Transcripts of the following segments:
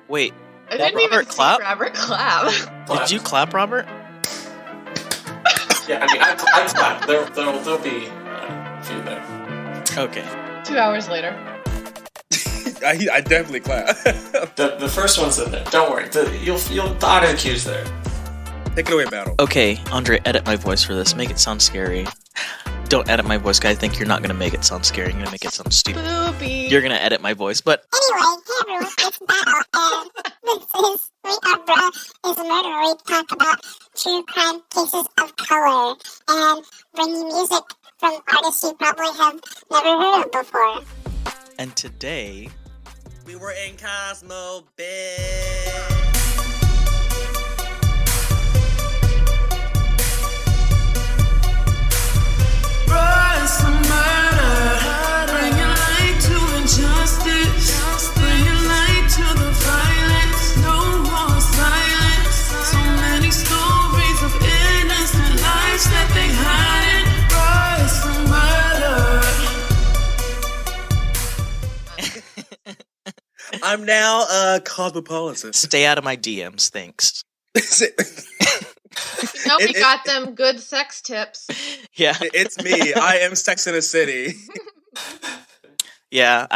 Wait. I didn't even see Robert clap. Did you clap, Robert? Yeah, I mean, I clapped. There'll be a few there. Okay. 2 hours later. I definitely clap. The first one's in there. Don't worry. The audio cue's there. Take it away, Battle. Okay, Andre, edit my voice for this. Make it sound scary. Don't edit my voice, guys. I think you're not going to make it sound scary. You're going to make it sound stupid. Spoopy. You're going to edit my voice, but... Anyway, hey everyone, it's Battle, and this is We Are Bra is a Murder, where we talk about true crime cases of color, and bring you music from artists you probably have never heard of before. And today... We were in Cosmo, bitch. Rise to murder, bring your light to injustice, bring your light to the violence, no more silence. So many stories of innocent lives that they hide. Rise to murder. I'm now a cosmopolitan. Stay out of my DMs, thanks. We got them good sex tips. Yeah. It's me. I am Sex in the City. Yeah,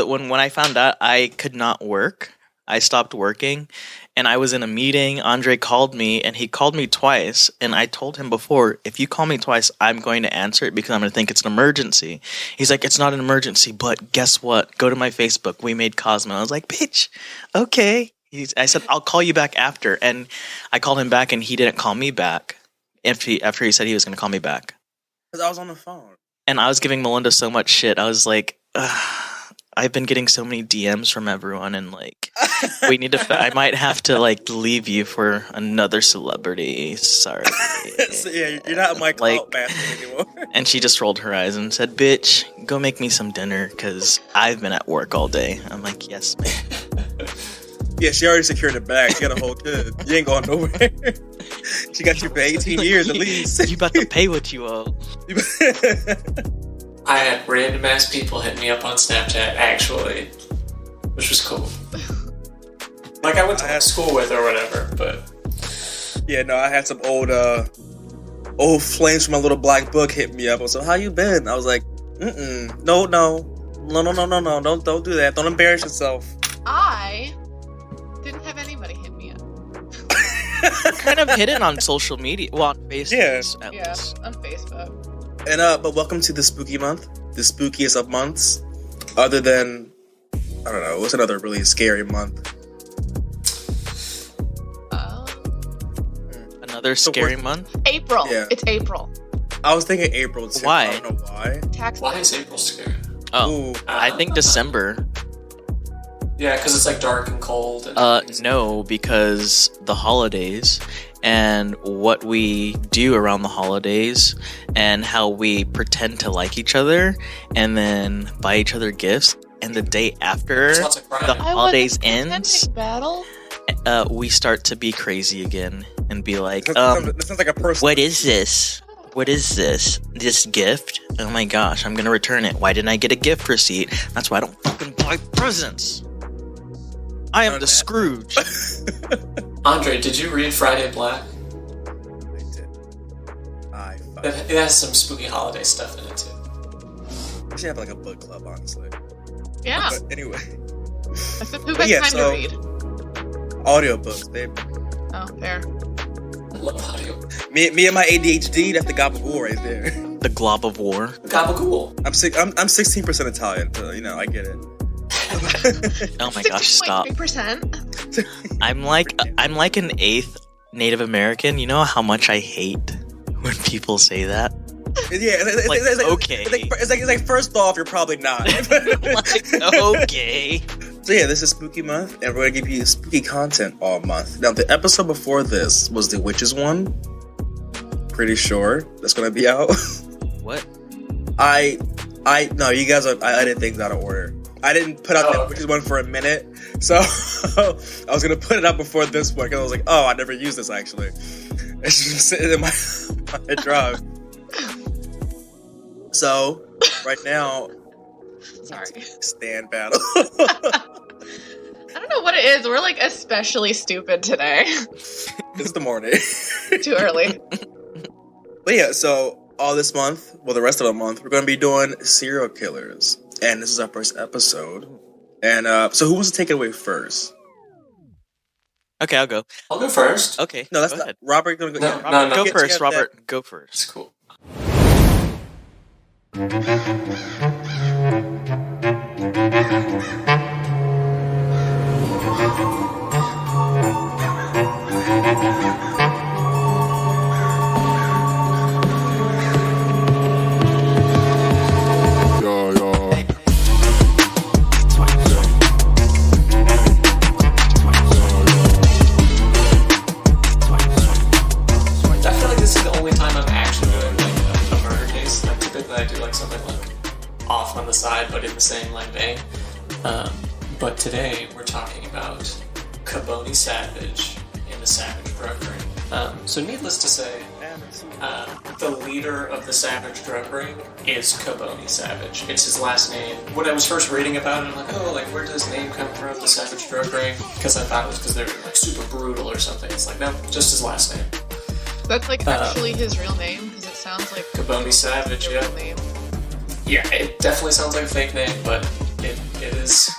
when I found out I could not work, I stopped working, and I was in a meeting. Andre called me, and he called me twice, and I told him before, if you call me twice, I'm going to answer it because I'm going to think it's an emergency. He's like, it's not an emergency, but guess what? Go to my Facebook. We made Cosmo. I was like, bitch, okay. I said, I'll call you back after, and I called him back, and he didn't call me back after he said he was going to call me back. Because I was on the phone. And I was giving Melinda so much shit. I was like, I've been getting so many DMs from everyone, and like, we need to. I might have to like leave you for another celebrity. Sorry. So, yeah, you're not my clout bastard anymore. And she just rolled her eyes and said, "Bitch, go make me some dinner because I've been at work all day." I'm like, "Yes, ma'am." Yeah, she already secured the bag. She got a whole kid. You ain't going nowhere. She got you for 18 years at least. You about to pay what you owe. I had random ass people hit me up on Snapchat, actually, which was cool. Like I went to school with or whatever, but yeah, no, I had some old flames from my little black book hit me up. I was like, "How you been?" I was like, no, don't do that. Don't embarrass yourself. I didn't have anybody hit me up. You're kind of hidden on social media. Well, on Facebook, at least. On Facebook. And but welcome to the spooky month, the spookiest of months, other than I don't know, what's another really scary month? Another scary month? April. Yeah. It's April. I was thinking April too. Why? I don't know why. Why is April scary? Oh, I think December. Yeah, because it's like dark and cold. And no, because the holidays and what we do around the holidays and how we pretend to like each other and then buy each other gifts, and the day after the holidays ends, we start to be crazy again and be like, this sounds like a person. What is this? What is this? This gift? Oh my gosh, I'm gonna return it. Why didn't I get a gift receipt? That's why I don't fucking buy presents. I am the Scrooge. Andre, did you read Friday Black? I It did. has some spooky holiday stuff in it too. We should have like a book club, honestly. Yeah. But anyway. Except who has time to read? Audiobooks, babe. Oh, fair. I love audio. Me and my ADHD, that's the gabagool right there. The glob of war. Gabagool. I'm 16% Italian, so I get it. Oh my gosh, stop. 6.3%. I'm like an eighth Native American. You know how much I hate when people say that? Yeah, okay. It's like first off, you're probably not. Okay. So yeah, this is spooky month, and we're gonna give you spooky content all month. Now, the episode before this was the witches one. Pretty sure that's gonna be out. What? No, you guys are. I did things out of order. I didn't put out that witches one for a minute, so I was gonna put it up before this one because I was like, oh, I never used this actually. It's just sitting in my drive. So right now, sorry, stand battle. I don't know what it is. We're like especially stupid today. It's the morning. Too early. But yeah, so all this month, well, the rest of the month, we're going to be doing serial killers. And this is our first episode. And so who wants to take it away first? Okay, I'll go. I'll go first. Okay, No, that's go not. ahead. Robert, going to go. No, Yeah, no, Robert, no. Go get- first, get Robert. that- Go It's first. cool. I feel like this is the only time I'm actually doing like a murder case. Like typically I do like something like off on the side, but in the same like vein. But today we're talking about Caboni Savage and the Savage Drug Ring. So needless to say, the leader of the Savage Drug Ring is Caboni Savage. It's his last name. When I was first reading about it, I'm like, oh, like where does his name come from, the Savage Drug Ring? Because I thought it was because they're like super brutal or something. It's like, no, just his last name. That's like actually his real name because it sounds like Caboni Savage, his yeah. real name. Yeah, it definitely sounds like a fake name, but it is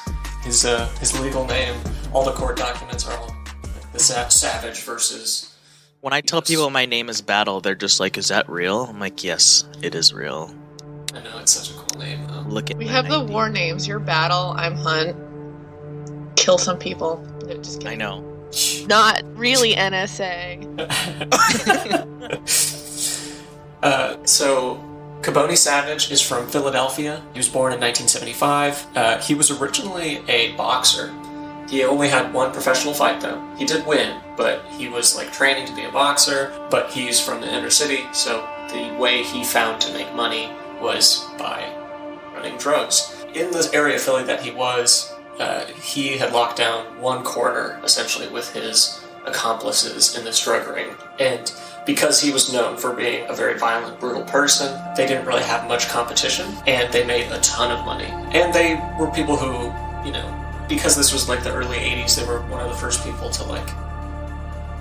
his legal name. All the court documents are all like the Savage versus. When I tell people my name is Battle, they're just like, "Is that real?" I'm like, "Yes, it is real." I know it's such a cool name though. Look at We my have the ID. war names. You're Battle. I'm Hunt. Kill some people. No, just kidding. I know. Not really NSA. So, Caboni Savage is from Philadelphia. He was born in 1975. He was originally a boxer. He only had one professional fight, though. He did win, but he was like training to be a boxer. But he's from the inner city, so the way he found to make money was by running drugs. In this area of Philly that he was, he had locked down one corner, essentially, with his accomplices in this drug ring. And because he was known for being a very violent, brutal person, they didn't really have much competition, and they made a ton of money. And they were people who, you know, because this was like the early 80s, they were one of the first people to like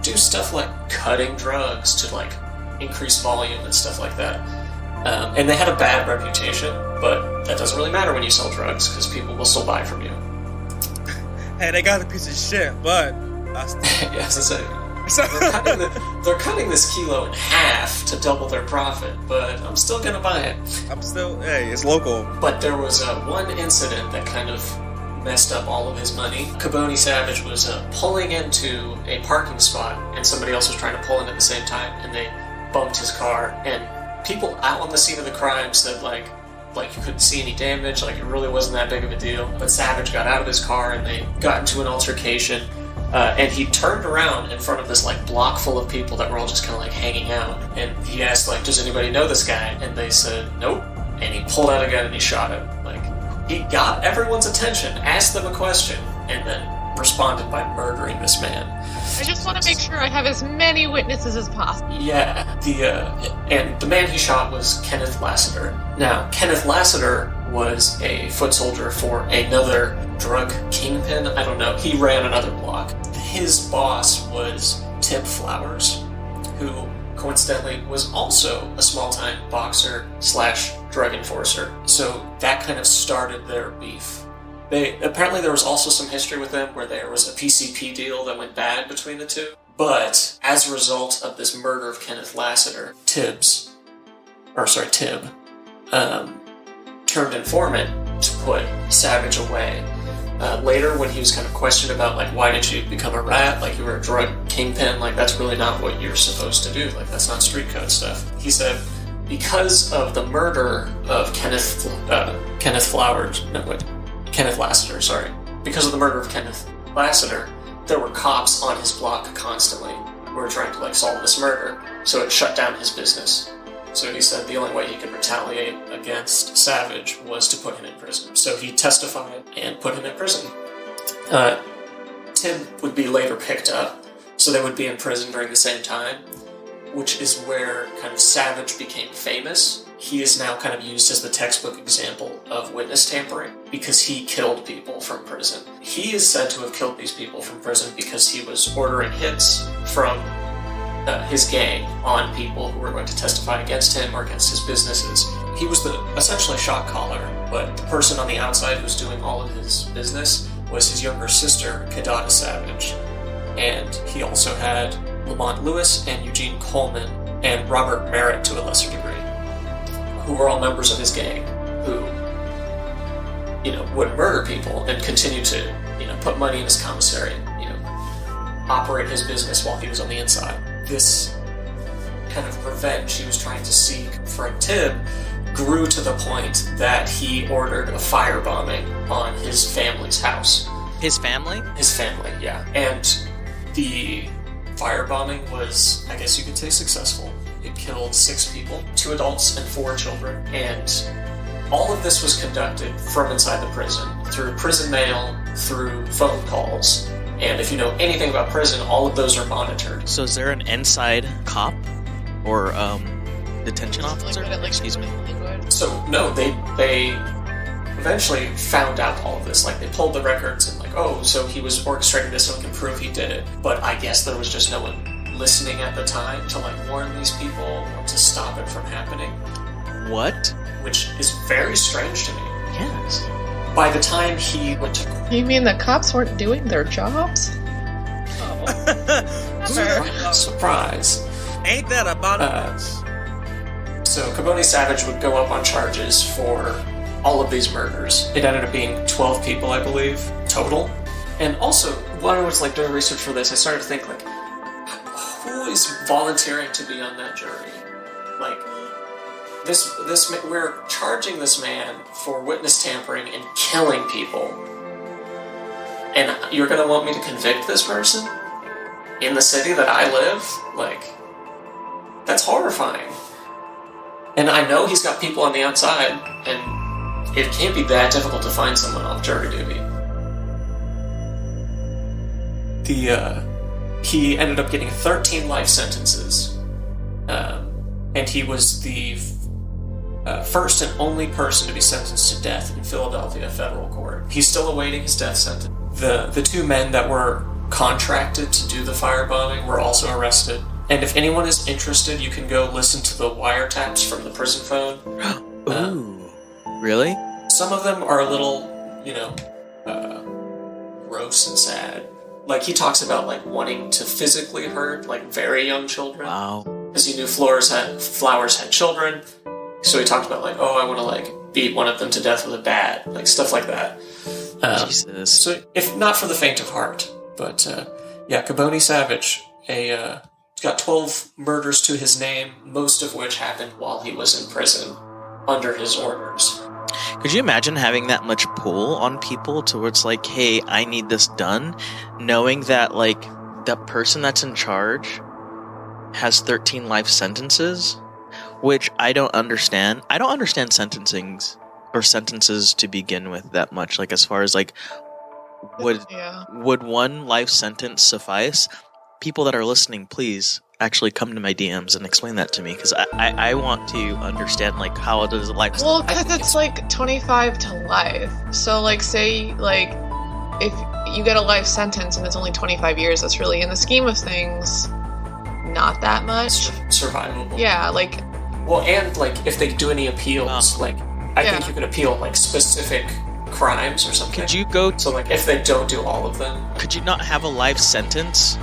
do stuff like cutting drugs to like increase volume and stuff like that. And they had a bad reputation, but that doesn't really matter when you sell drugs because people will still buy from you. Hey, they got a piece of shit, but Yes, it's they're cutting this kilo in half to double their profit, but I'm still gonna buy it. I'm still, hey, it's local. But there was one incident that kind of messed up all of his money. Caboni Savage was pulling into a parking spot, and somebody else was trying to pull in at the same time, and they bumped his car. And people out on the scene of the crime said like you couldn't see any damage, like it really wasn't that big of a deal. But Savage got out of his car, and they got into an altercation. And he turned around in front of this like block full of people that were all just kind of like hanging out. And he asked like, "Does anybody know this guy?" And they said, "Nope." And he pulled out a gun and he shot him. Like, he got everyone's attention, asked them a question, and then responded by murdering this man. I just want to make sure I have as many witnesses as possible. Yeah, and the man he shot was Kenneth Lasseter. Now, Kenneth Lasseter was a foot soldier for another drug kingpin. I don't know. He ran another block. His boss was Tib Flowers, who coincidentally was also a small-time boxer / drug enforcer. So that kind of started their beef. Apparently there was also some history with them where there was a PCP deal that went bad between the two. But as a result of this murder of Kenneth Lasseter, Tib, turned informant to put Savage away. Later, when he was kind of questioned about, like, why did you become a rat? Like, you were a drug kingpin. Like, that's really not what you're supposed to do. Like, that's not street code stuff. He said, because of the murder of Kenneth Lasseter, sorry. Because of the murder of Kenneth Lasseter, there were cops on his block constantly who were trying to, like, solve this murder. So it shut down his business. So he said the only way he could retaliate against Savage was to put him in prison. So he testified and put him in prison. Tib would be later picked up, so they would be in prison during the same time, which is where kind of Savage became famous. he is now kind of used as the textbook example of witness tampering because he killed people from prison. He is said to have killed these people from prison because he was ordering hits from his gang on people who were going to testify against him or against his businesses. He was the essentially shot caller, but the person on the outside who was doing all of his business was his younger sister, Kenneth Savage. And he also had Lamont Lewis and Eugene Coleman and Robert Merritt to a lesser degree, who were all members of his gang who, would murder people and continue to, put money in his commissary, operate his business while he was on the inside. This kind of revenge he was trying to seek from Tib grew to the point that he ordered a firebombing on his family's house. His family? His family, yeah. And the firebombing was, I guess you could say, successful. It killed 6 people, 2 adults and 4 children, and all of this was conducted from inside the prison, through prison mail, through phone calls. And if you know anything about prison, all of those are monitored. So is there an inside cop or detention officer? Excuse me. So no, they eventually found out all of this. Like, they pulled the records and so he was orchestrating this so we can prove he did it. But I guess there was just no one listening at the time to warn these people or to stop it from happening. What? Which is very strange to me. Yes. By the time he went to court... You mean the cops weren't doing their jobs? Oh. Surprise. Ain't that about So Kenneth Savage would go up on charges for all of these murders. It ended up being 12 people, I believe, total. And also, when I was doing research for this, I started to think who is volunteering to be on that jury? We're charging this man for witness tampering and killing people. And you're gonna want me to convict this person? In the city that I live? That's horrifying. And I know he's got people on the outside, and it can't be that difficult to find someone off jury duty. He ended up getting 13 life sentences, and he was the first and only person to be sentenced to death in Philadelphia federal court. He's still awaiting his death sentence. The 2 men that were contracted to do the firebombing were also arrested. And if anyone is interested, you can go listen to the wiretaps from the prison phone. Ooh. Really? Some of them are a little, gross and sad. He talks about, wanting to physically hurt, very young children. Wow. Because he knew Flowers had children. So he talked about, I want to, beat one of them to death with a bat. Stuff like that. Jesus. So, if not for the faint of heart. But, Kenneth Savage, he's got 12 murders to his name, most of which happened while he was in prison, under his orders. Could you imagine having that much pull on people to where it's hey, I need this done, knowing that, that person that's in charge has 13 life sentences, which I don't understand. I don't understand sentencings or sentences to begin with that much. As far as, would one life sentence suffice? People that are listening, please actually come to my DMs and explain that to me, because I want to understand how does a life. Well, because it's 25 to life. So say if you get a life sentence and it's only 25 years, that's really, in the scheme of things, not that much. Survivable. Yeah, Well, and if they do any appeals, I think you could appeal specific crimes or something. Could you go? So if they don't do all of them, could you not have a life sentence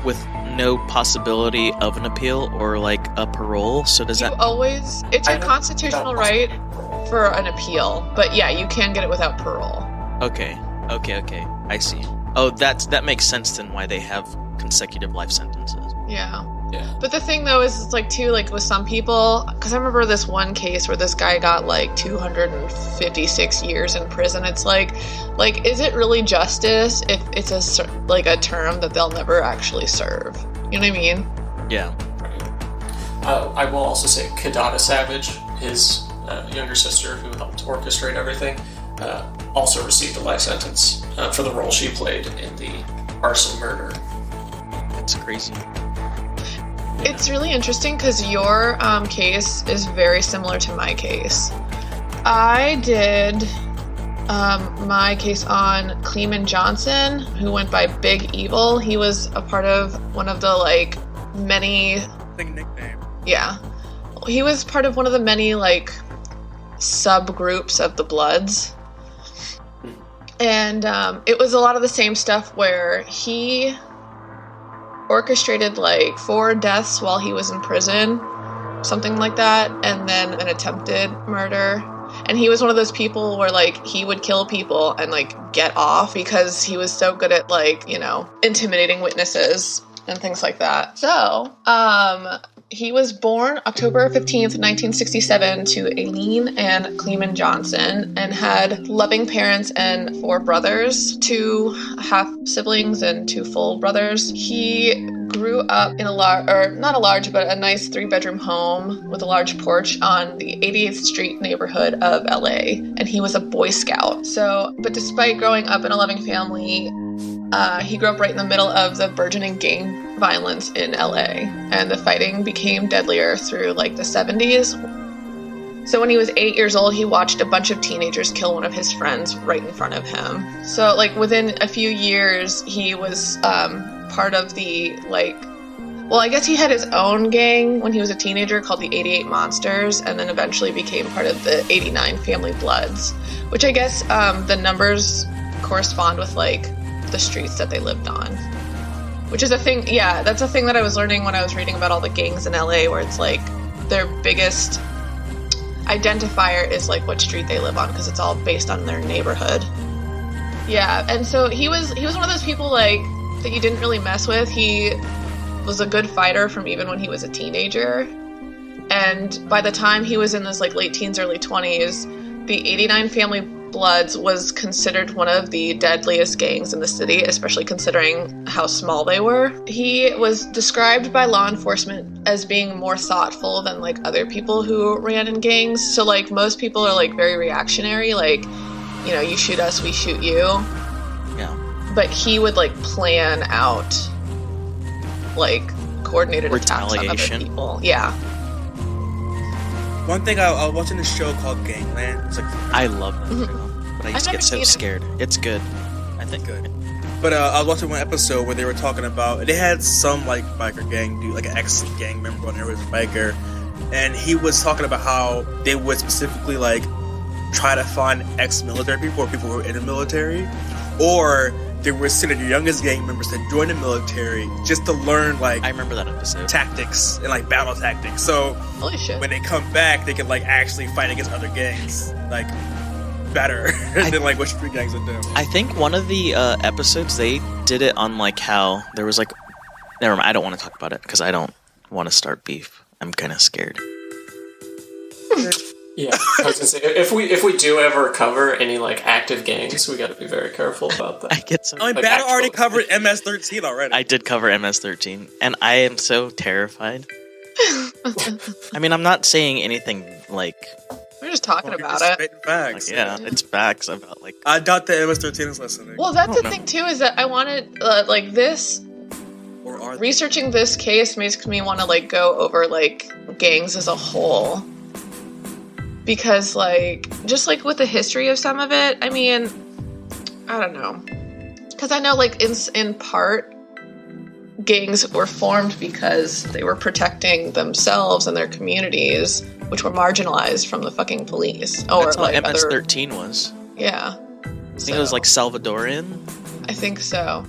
with no possibility of an appeal or a parole? So does that always? It's your constitutional right for an appeal, but yeah, you can get it without parole. Okay. I see. Oh, that makes sense then. Why they have consecutive life sentences? Yeah. Yeah. But the thing though is, it's with some people, because I remember this one case where this guy got 256 years in prison. It's is it really justice if it's a term that they'll never actually serve? You know what I mean? Yeah. I will also say Kenneth Savage, his younger sister who helped orchestrate everything, also received a life sentence for the role she played in the arson murder. That's crazy. It's really interesting because your case is very similar to my case. I did my case on Cleman Johnson, who went by Big Evil. He was a part of one of the, like, many... Big nickname. Yeah. He was part of one of the many, like, subgroups of the Bloods. And it was a lot of the same stuff where he orchestrated, like, 4 deaths while he was in prison, something like that, and then an attempted murder. And he was one of those people where, like, he would kill people and, like, get off because he was so good at, like, you know, intimidating witnesses and things like that. So, he was born October 15th, 1967 to Aileen and Cleman Johnson and had loving parents and 4 brothers, 2 half-siblings and 2 full brothers. He grew up in not a large, but a nice 3-bedroom home with a large porch on the 88th Street neighborhood of LA, and he was a Boy Scout. So, but despite growing up in a loving family, he grew up right in the middle of the burgeoning gang violence in LA, and the fighting became deadlier through, like, the 70s. So when he was 8 years old, he watched a bunch of teenagers kill one of his friends right in front of him. So, like, within a few years, he was part of the, like... Well, I guess he had his own gang when he was a teenager called the 88 Monsters, and then eventually became part of the 89 Family Bloods, which I guess the numbers correspond with, like, the streets that they lived on. Which is a thing, yeah, that's a thing that I was learning when I was reading about all the gangs in LA, where it's like their biggest identifier is like what street they live on, because it's all based on their neighborhood. Yeah, and so he was one of those people, like, that you didn't really mess with. He was a good fighter from even when he was a teenager. And by the time he was in his, like, late teens, early 20s, the 89 Family Bloods was considered one of the deadliest gangs in the city, especially considering how small they were. He was described by law enforcement as being more thoughtful than, like, other people who ran in gangs. So, like, most people are, like, very reactionary, like, you know, you shoot us, we shoot you. Yeah. But he would, like, plan out, like, coordinated attacks on other people. Yeah. One thing, I was watching this show called Gangland. It's like, I love that show, but I just get so scared. It's good. I think good. But I was watching one episode where they were talking about, they had some, like, biker gang dude, like an ex-gang member on there was a biker, and he was talking about how they would specifically, like, try to find ex-military people or people who were in the military, or they were sending the youngest gang members to join the military just to learn, like, I remember that episode. Tactics and, like, battle tactics. So holy shit, when they come back, they can, like, actually fight against other gangs, like, better than, like, what street gangs would do. I think one of the episodes, they did it on, like, how there was, like, never mind, I don't want to talk about it because I don't want to start beef. I'm kind of scared. Yeah, I was gonna say, if we do ever cover any, like, active gangs, we got to be very careful about that. I get so. I mean, like, Battle already covered MS-13 already. I did cover MS-13, and I am so terrified. I mean, I'm not saying anything like. We're just talking about it. Facts. Like, yeah, it's facts about, like. I doubt the MS-13 is listening. Well, that's the thing too, is that I wanted like this. Or are researching this case makes me want to, like, go over, like, gangs as a whole. Because, like, just, like, with the history of some of it, I mean, I don't know. Because I know, like, in part, gangs were formed because they were protecting themselves and their communities, which were marginalized from the fucking police. Or, That's like, how MS-13 was. Yeah. I think it was, like, Salvadorian. I think so.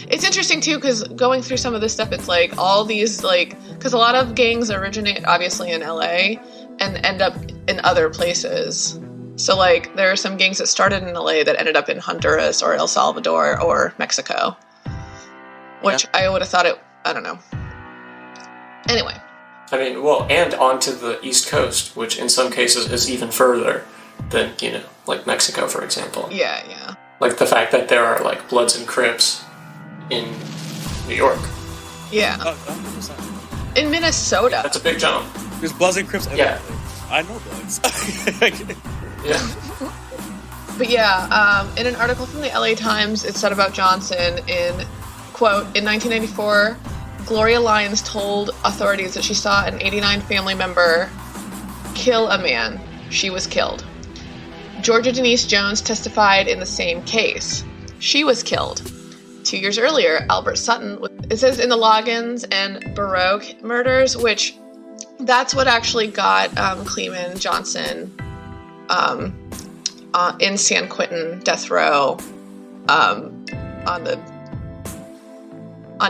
It's interesting, too, because going through some of this stuff, it's, like, all these, like... Because a lot of gangs originate, obviously, in LA and end up in other places. So, like, there are some gangs that started in LA that ended up in Honduras or El Salvador or Mexico. Which I would have thought it... I don't know. Anyway. I mean, well, and onto the East Coast, which in some cases is even further than, you know, like Mexico, for example. Yeah, yeah. Like the fact that there are, like, Bloods and Crips in New York. Yeah. Oh, 100%. In Minnesota. That's a big jump. There's Bloods and Crips everywhere. Yeah. I know Bloods. Yeah. But yeah, in an article from the LA Times, it said about Johnson in, quote, in 1994, Gloria Lyons told authorities that she saw an 89 family member kill a man. She was killed. Georgia Denise Jones testified in the same case. She was killed. 2 years earlier, Albert Sutton, it says in the Loggins and Barrow murders, which that's what actually got Cleveland Johnson in San Quentin death row on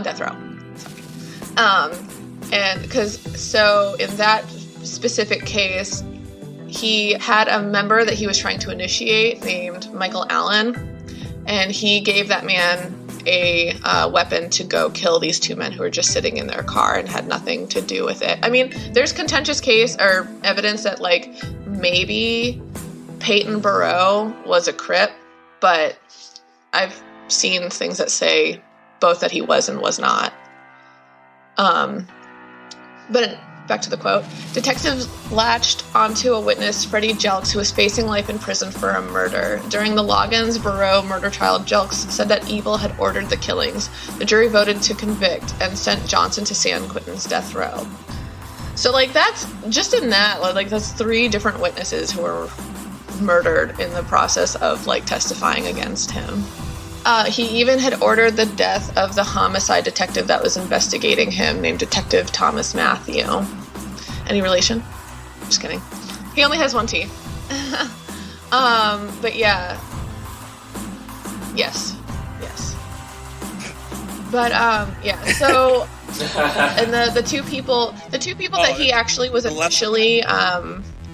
death row. And because so in that specific case, he had a member that he was trying to initiate named Michael Allen, and he gave that man a weapon to go kill these two men who were just sitting in their car and had nothing to do with it. I mean, there's contentious case or evidence that like maybe Peyton Barrow was a Crip, but I've seen things that say both that he was and was not. But back to the quote. Detectives latched onto a witness, Freddie Jelks, who was facing life in prison for a murder. During the Loggins Barrow murder trial, Jelks said that evil had ordered the killings. The jury voted to convict and sent Johnson to San Quentin's death row. So, like, that's just in that, like, that's 3 different witnesses who were murdered in the process of, like, testifying against him. He even had ordered the death of the homicide detective that was investigating him, named Detective Thomas Matthew. Any relation? Just kidding. He only has 1 T. But yeah. Yes. But yeah. So, and the two people that he actually was officially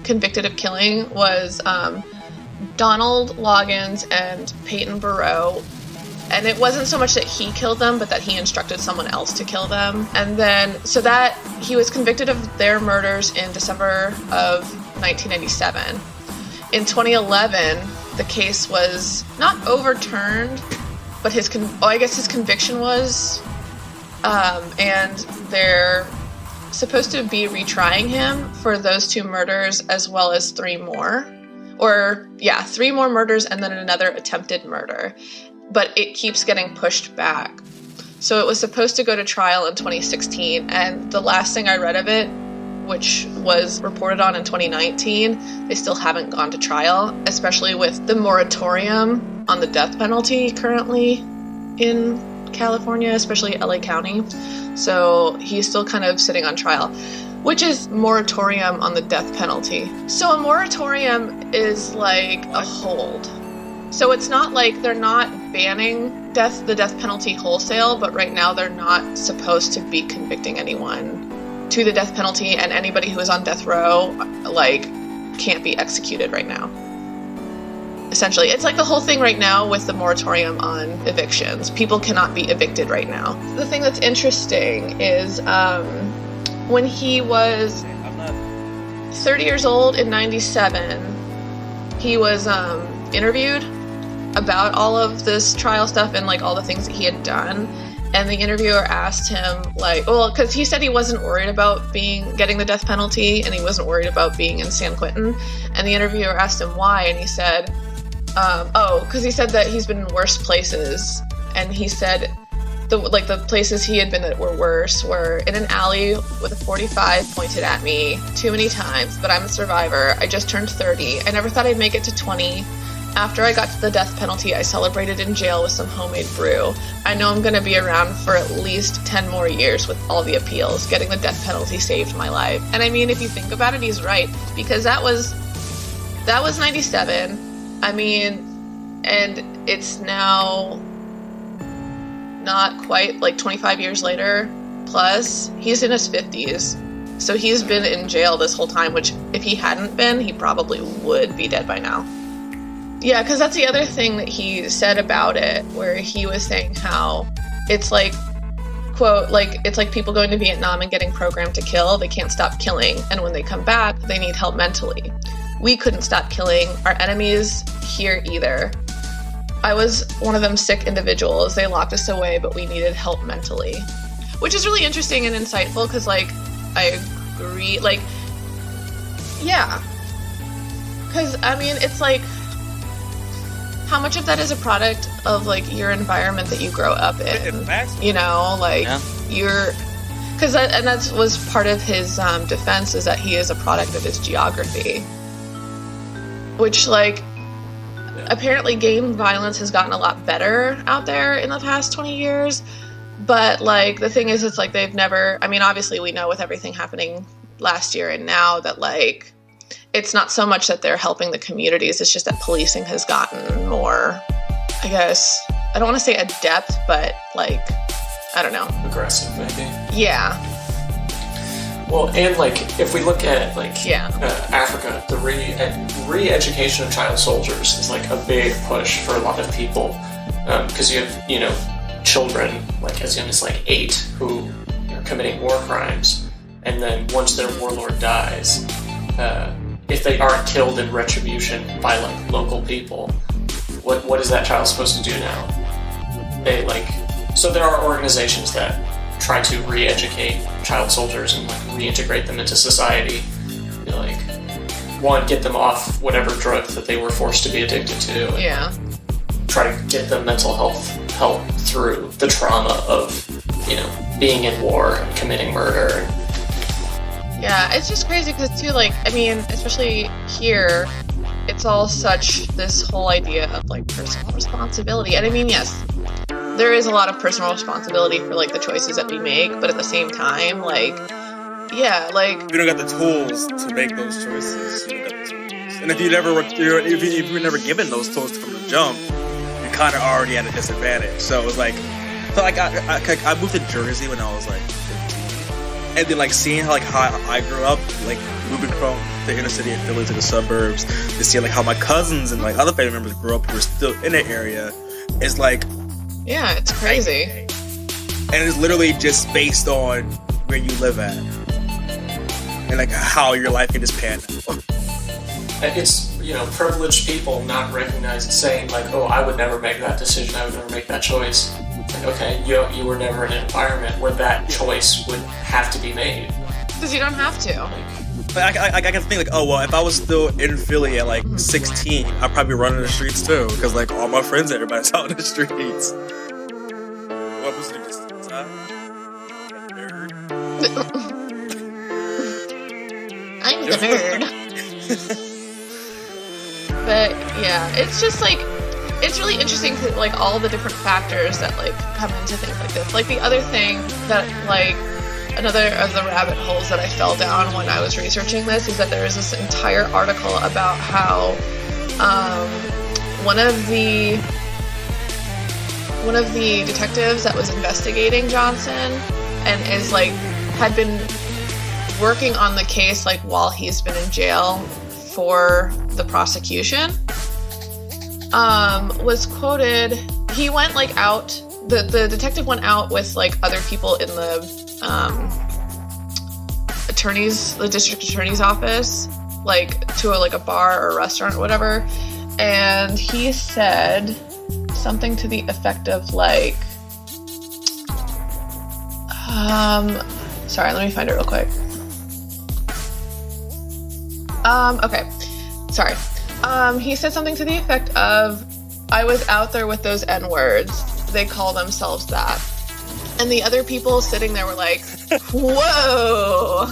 convicted of killing was Donald Loggins and Peyton Barrow. And it wasn't so much that he killed them, but that he instructed someone else to kill them. And then, so that he was convicted of their murders in December of 1997. In 2011, the case was not overturned, but his conviction was, and they're supposed to be retrying him for those 2 murders as well as 3 more. 3 more murders and then another attempted murder. But it keeps getting pushed back. So it was supposed to go to trial in 2016, and the last thing I read of it, which was reported on in 2019, they still haven't gone to trial, especially with the moratorium on the death penalty currently in California, especially LA County. So he's still kind of sitting on trial, which is moratorium on the death penalty. So a moratorium is like a hold. So it's not like they're not banning the death penalty wholesale, but right now they're not supposed to be convicting anyone to the death penalty, and anybody who is on death row, like, can't be executed right now. Essentially, it's like the whole thing right now with the moratorium on evictions. People cannot be evicted right now. The thing that's interesting is when he was 30 years old in 97, he was interviewed about all of this trial stuff and like all the things that he had done, and the interviewer asked him because he said he wasn't worried about getting the death penalty, and he wasn't worried about being in San Quentin, and the interviewer asked him why, and he said because he said that he's been in worse places, and he said the places he had been that were worse were in an alley with a .45 pointed at me too many times, but I'm a survivor. I just turned 30. I never thought I'd make it to 20. After I got to the death penalty, I celebrated in jail with some homemade brew. I know I'm going to be around for at least 10 more years with all the appeals. Getting the death penalty saved my life. And I mean, if you think about it, he's right. Because that was 97. I mean, and it's now not quite like 25 years later. Plus, he's in his 50s. So he's been in jail this whole time, which if he hadn't been, he probably would be dead by now. Yeah, because that's the other thing that he said about it, where he was saying how it's like, quote, like, it's like people going to Vietnam and getting programmed to kill. They can't stop killing. And when they come back, they need help mentally. We couldn't stop killing. Our enemies here either. I was one of them sick individuals. They locked us away, but we needed help mentally. Which is really interesting and insightful because, like, I agree. Like, yeah. Because, I mean, it's like, how much of that is a product of, like, your environment that you grow up in? You know, like, Because that was part of his defense, is that he is a product of his geography. Which, like, apparently gang violence has gotten a lot better out there in the past 20 years. But, like, the thing is, it's like they've never... I mean, obviously we know with everything happening last year and now that, like, it's not so much that they're helping the communities, it's just that policing has gotten more, I guess... I don't want to say adept, but, like... I don't know. Aggressive, maybe. Yeah. Well, and like if we look at like Yeah. Africa, the re-education of child soldiers is like a big push for a lot of people, because you have children like as young as like 8 who are committing war crimes, and then once their warlord dies, if they aren't killed in retribution by like local people, what is that child supposed to do now? They like. So there are organizations that try to re-educate child soldiers and like reintegrate them into society. Like, one, get them off whatever drug that they were forced to be addicted to. And Yeah. try to get them mental health help through the trauma of, being in war and committing murder. Yeah, it's just crazy because too, like, I mean, especially here, it's all such this whole idea of like personal responsibility. And I mean, yes, there is a lot of personal responsibility for like the choices that we make, but at the same time, like, yeah, like If you don't got the tools to make those choices, you don't got the tools. And if you were never given those tools from the jump, you're kind of already at a disadvantage. So it was like, I moved to Jersey when I was like 15, and then like seeing how I grew up, like moving from the inner city of Philly to the suburbs, to see like how my cousins and like other family members grew up who were still in the area, is like. yeah, it's crazy. And it's literally just based on where you live at and like how your life can just pan out. It's, privileged people not recognizing, saying like, oh, I would never make that decision, I would never make that choice. Like, okay, you were never in an environment where that choice would have to be made. Because you don't have to. Like, I can think like, oh well, if I was still in Philly at like 16, I'd probably be running the streets too, because like all my friends, everybody's out in the streets. What was this? Nerd. I'm the nerd. But yeah, it's just like, it's really interesting to like all the different factors that like come into things like this. Like the other thing that like another of the rabbit holes that I fell down when I was researching this is that there is this entire article about how one of the detectives that was investigating Johnson and is like had been working on the case like while he's been in jail for the prosecution, was quoted. He went like out. The detective went out with like other people in the district attorney's office, like to a bar or a restaurant or whatever, and he said something to the effect of like, sorry, let me find it real quick. Okay, sorry. He said something to the effect of, I was out there with those N-words. They call themselves that. And the other people sitting there were like, whoa.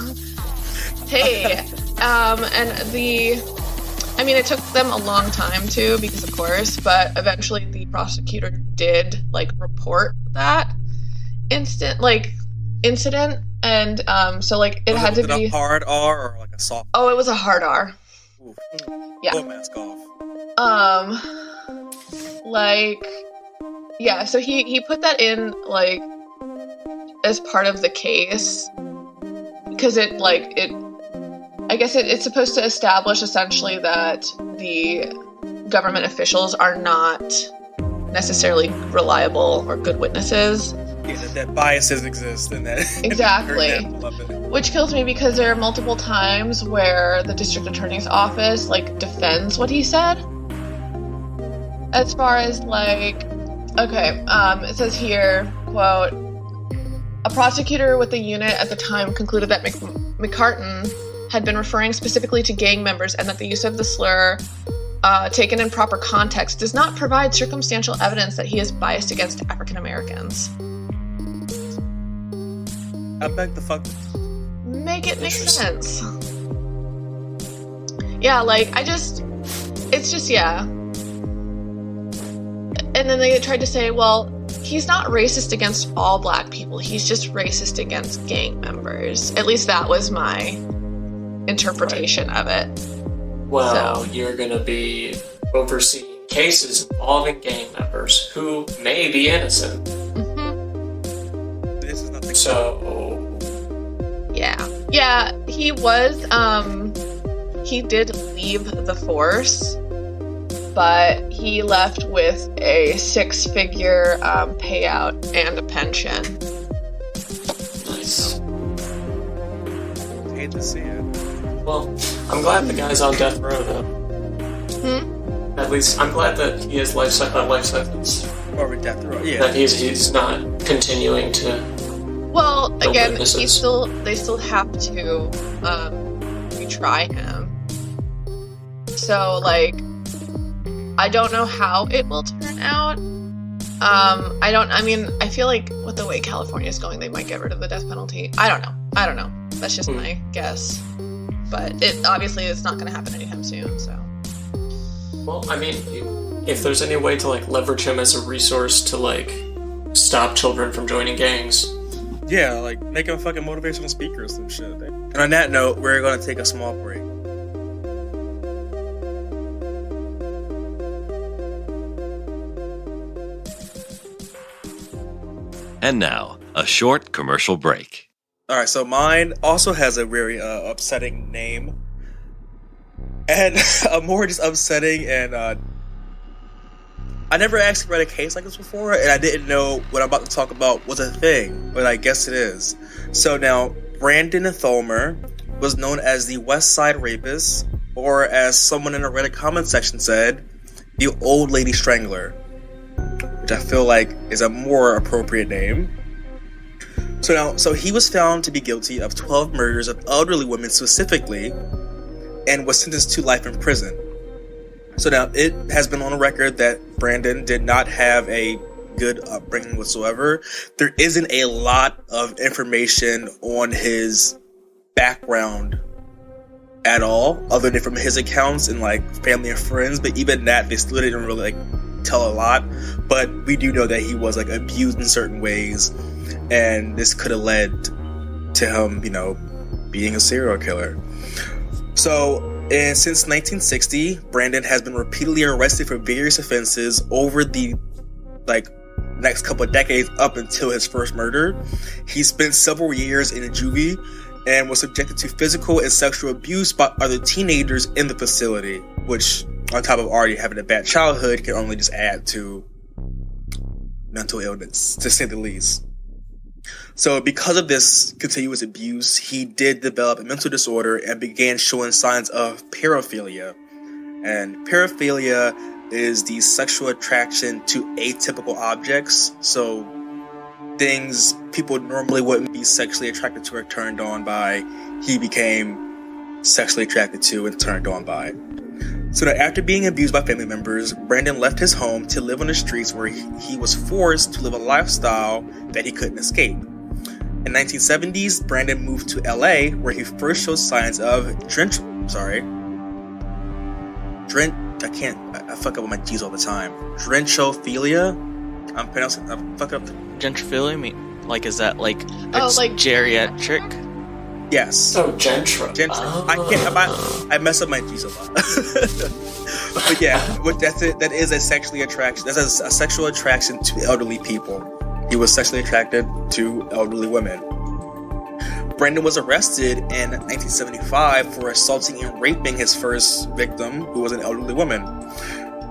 Hey. And it took them a long time too, because of course, but eventually the prosecutor did report that incident. And so it had to be a hard R or like a soft. Oh, it was a hard R. Oof. Yeah. Full mask off. Yeah, so he put that in as part of the case because I guess it's supposed to establish essentially that the government officials are not necessarily reliable or good witnesses. Yeah, that biases exist and that exactly. Which kills me because there are multiple times where the district attorney's office defends what he said. As far as it says here, quote, a prosecutor with the unit at the time concluded that McCartan had been referring specifically to gang members and that the use of the slur taken in proper context does not provide circumstantial evidence that he is biased against African Americans. I beg the fuck. Make it make sense. Yeah, like, it's just, yeah. And then they tried to say, well, he's not racist against all black people. He's just racist against gang members. At least that was my interpretation of it. Well, you're going to be overseeing cases involving gang members who may be innocent. Mm-hmm. This is nothing. So... Yeah, he was, he did leave the force, but he left with a 6-figure payout and a pension. Nice. Hate to see it. Well, I'm glad the guy's on death row, though. At least, I'm glad that he has life sentence. Or death row, yeah. That he's not continuing to... Well, again, witnesses. they still have to retry him. So, like, I don't know how it will turn out. I feel like with the way California is going, they might get rid of the death penalty. I don't know. That's just my guess. But it obviously is not going to happen anytime soon, so. Well, I mean, if there's any way to, like, leverage him as a resource to, like, stop children from joining gangs. Yeah, like, make him fucking motivational speaker or some shit. And on that note, we're going to take a small break. And now, a short commercial break. Alright, so mine also has a very upsetting name. And a more just upsetting and I never actually read a case like this before, and I didn't know what I'm about to talk about was a thing, but I guess it is. So now, Brandon Thulmer was known as the West Side Rapist, or as someone in the Reddit comment section said, the Old Lady Strangler, which I feel like is a more appropriate name. So he was found to be guilty of 12 murders of elderly women specifically, and was sentenced to life in prison. So now, it has been on the record that Brandon did not have a good upbringing whatsoever. There isn't a lot of information on his background at all, other than from his accounts and, like, family and friends, but even that, they still didn't really, like, tell a lot. But we do know that he was, like, abused in certain ways, and this could have led to him, being a serial killer. So, and since 1960, Brandon has been repeatedly arrested for various offenses over the, next couple of decades up until his first murder. He spent several years in a juvie and was subjected to physical and sexual abuse by other teenagers in the facility, which, on top of already having a bad childhood, can only just add to mental illness, to say the least. So because of this continuous abuse, he did develop a mental disorder and began showing signs of paraphilia. And paraphilia is the sexual attraction to atypical objects. So things people normally wouldn't be sexually attracted to or turned on by, he became sexually attracted to and turned on by. So now, after being abused by family members, Brandon left his home to live on the streets where he was forced to live a lifestyle that he couldn't escape. In the 1970s, Brandon moved to LA, where he first showed signs of I fuck up with my G's all the time. Drenchophilia? I fuck up. Gentrophilia? Is that geriatric? Yes. Oh, Gentra. Oh. I mess up my G's a lot. But yeah, that's it. That is a sexual attraction. That's a sexual attraction to elderly people. He was sexually attracted to elderly women. Brandon was arrested in 1975 for assaulting and raping his first victim, who was an elderly woman.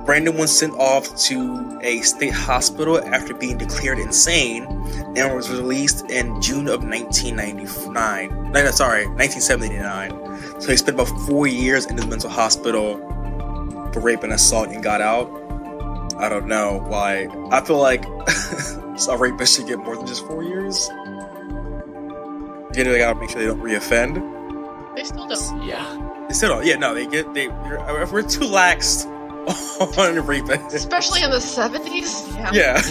Brandon was sent off to a state hospital after being declared insane and was released in June of 1979. So he spent about 4 years in the mental hospital for rape and assault and got out. I don't know why. I feel like a rapist should get more than just 4 years. They gotta make sure they don't reoffend. They still don't. Yeah. They still don't. Yeah, no, if we're too lax on raping. Especially in the 70s? Yeah.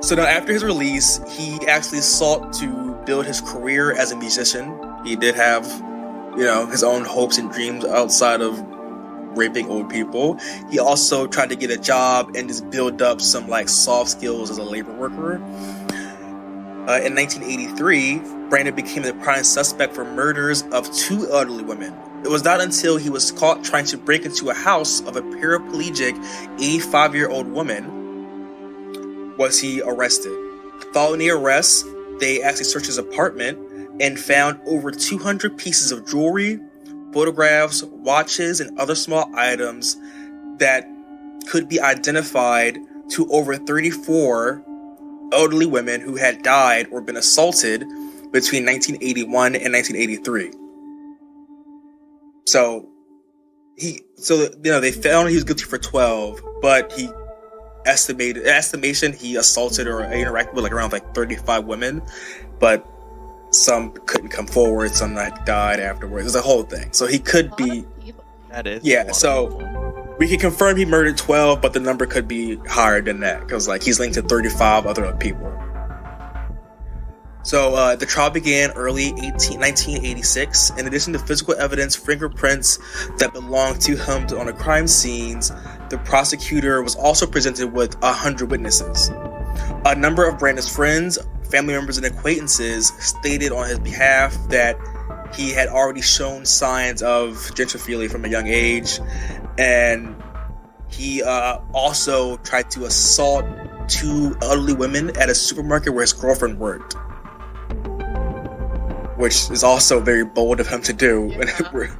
So now, after his release, he actually sought to build his career as a musician. He did have, his own hopes and dreams outside of raping old people. He also tried to get a job and just build up some soft skills as a labor worker. In 1983, Brandon became the prime suspect for murders of 2 elderly women. It was not until he was caught trying to break into a house of a paraplegic 85-year-old woman was he arrested. Following the arrest, they actually searched his apartment and found over 200 pieces of jewelry, photographs, watches, and other small items that could be identified to over 34 elderly women who had died or been assaulted between 1981 and 1983. They found he was guilty for 12, but he he assaulted or interacted with around 35 women, but some couldn't come forward, some died afterwards. There's a whole thing. So he could be... That is. Yeah, so we can confirm he murdered 12, but the number could be higher than that, because he's linked to 35 other people. So the trial began early 1986. In addition to physical evidence, fingerprints that belonged to him on the crime scenes, the prosecutor was also presented with 100 witnesses. A number of Brandon's friends, family members, and acquaintances stated on his behalf that he had already shown signs of genitophilia from a young age, and he also tried to assault 2 elderly women at a supermarket where his girlfriend worked, which is also very bold of him to do. Yeah.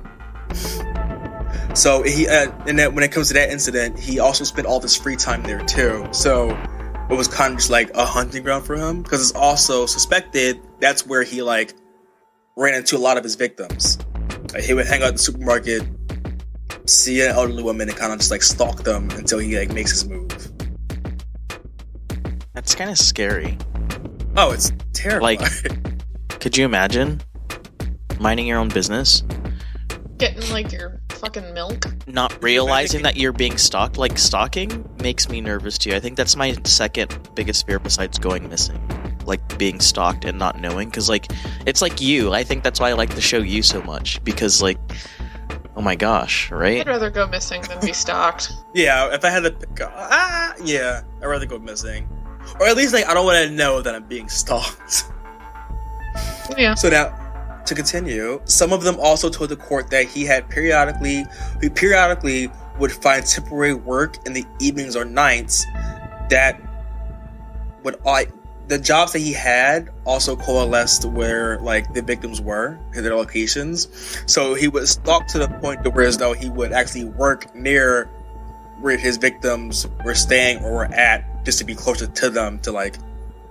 So he, and then when it comes to that incident, he also spent all this free time there too. So it was kind of just a hunting ground for him, because it's also suspected that's where he ran into a lot of his victims. He would hang out at the supermarket, see an elderly woman, and kind of just stalk them until he makes his move. That's kind of scary. Oh, it's terrifying. Could you imagine minding your own business, getting your fucking milk, not realizing that you're being stalked? Stalking makes me nervous too. I think that's my second biggest fear besides going missing, being stalked and not knowing, because it's you. I think that's why I like the show You so much, because oh my gosh, right? I'd rather go missing than be stalked. Yeah, if I had to pick, I'd rather go missing, or at least I don't want to know that I'm being stalked. Yeah. So now, to continue, some of them also told the court that he periodically would find temporary work in the evenings or nights that would the jobs that he had also coalesced where the victims were in their locations. So he would stalk to the point to where as though he would actually work near where his victims were staying or were at, just to be closer to them to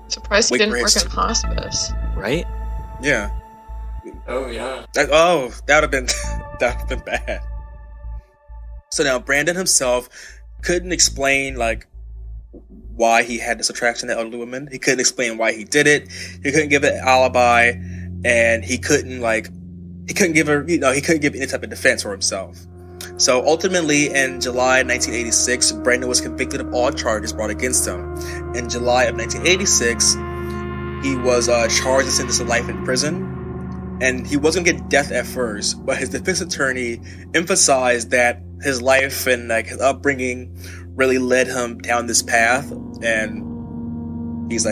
Surprised he didn't work in hospice. Right? Yeah. Oh, yeah. That would have been bad. So now Brandon himself couldn't explain why he had this attraction to elderly women. He couldn't explain why he did it. He couldn't give an alibi, and he couldn't give any type of defense for himself. So ultimately, in July 1986, Brandon was convicted of all charges brought against him. In July of 1986, he was charged and sentenced to life in prison. And he wasn't going to get death at first, but his defense attorney emphasized that his life and his upbringing really led him down this path, and he's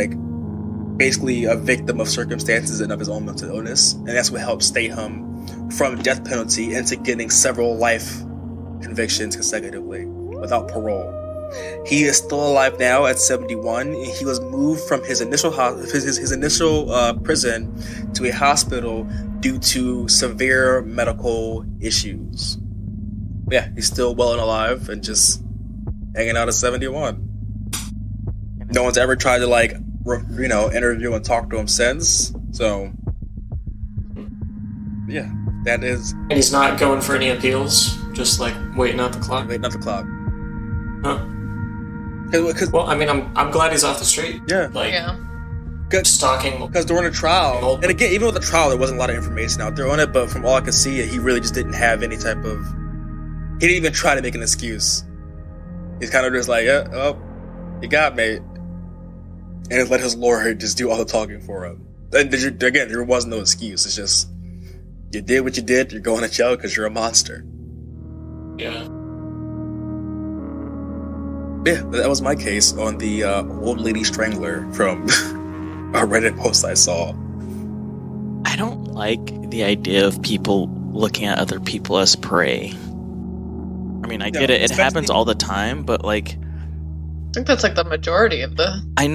basically a victim of circumstances and of his own mental illness, and that's what helped stay him from death penalty into getting several life convictions consecutively without parole. He is still alive now at 71. He was moved from his initial prison to a hospital due to severe medical issues. Yeah, he's still well and alive and just hanging out at 71. No one's ever tried to interview and talk to him since. So yeah, that is. And he's not going for any appeals, just waiting out the clock. Waiting out the clock. Huh. Well, I mean, I'm glad he's off the street. Yeah. Stalking. Because during the trial, and again, even with the trial, there wasn't a lot of information out there on it, but from all I could see, he really just didn't have any type of... He didn't even try to make an excuse. He's kind of just you got me. and let his lord just do all the talking for him. And again, there was no excuse. It's just, you did what you did, you're going to jail because you're a monster. Yeah. Yeah, that was my case on the old lady strangler from a Reddit post I saw. I don't like the idea of people looking at other people as prey. I mean, I get it. It happens all the time, but like... I think that's like the majority of the... I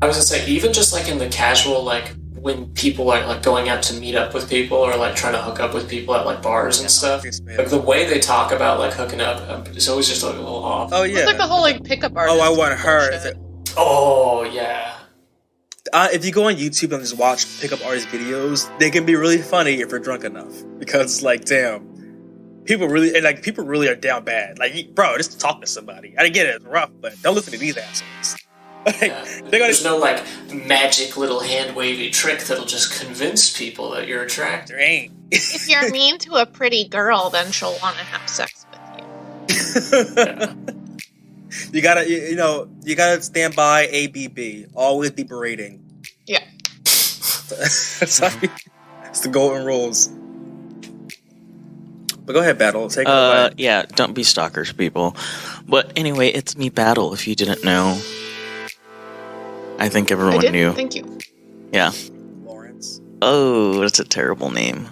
was gonna say, even just like in the casual, like when people are like going out to meet up with people or like trying to hook up with people at like bars and stuff, like the way they talk about like hooking up is always just like a little off. Oh yeah, it's like the whole like pickup artist. Oh, I want her. Oh yeah. If you go on YouTube and just watch pickup artist videos, they can be really funny if you're drunk enough. Because like, damn, people really are down bad. Like, bro, just talk to somebody. I get it, it's rough, but don't listen to these assholes. There's no like magic little hand wavy trick that'll just convince people that you're attractive. There ain't. If you're mean to a pretty girl, then she'll want to have sex with you. You gotta stand by ABB. Always be berating. Yeah. It's the golden rules. But go ahead, Battle. Take it away. Yeah, don't be stalkers, people. But anyway, it's me, Battle, if you didn't know. I think everyone knew. Thank you. Yeah. Lawrence. Oh, that's a terrible name.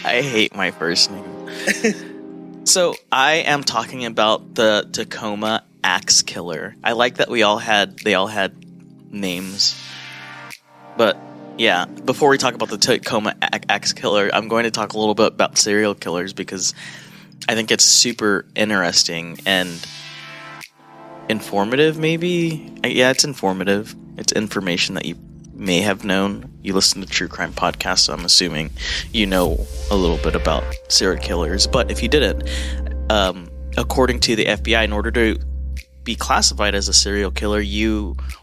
I hate my first name. So, I am talking about the Tacoma Axe Killer. I like that they all had names. But, yeah, before we talk about the Tacoma Axe Killer, I'm going to talk a little bit about serial killers because I think it's super interesting and informative, maybe? Yeah, it's informative. It's information that you may have known. You listen to true crime podcasts, so I'm assuming you know a little bit about serial killers. But if you didn't, according to the FBI, in order to be classified as a serial killer,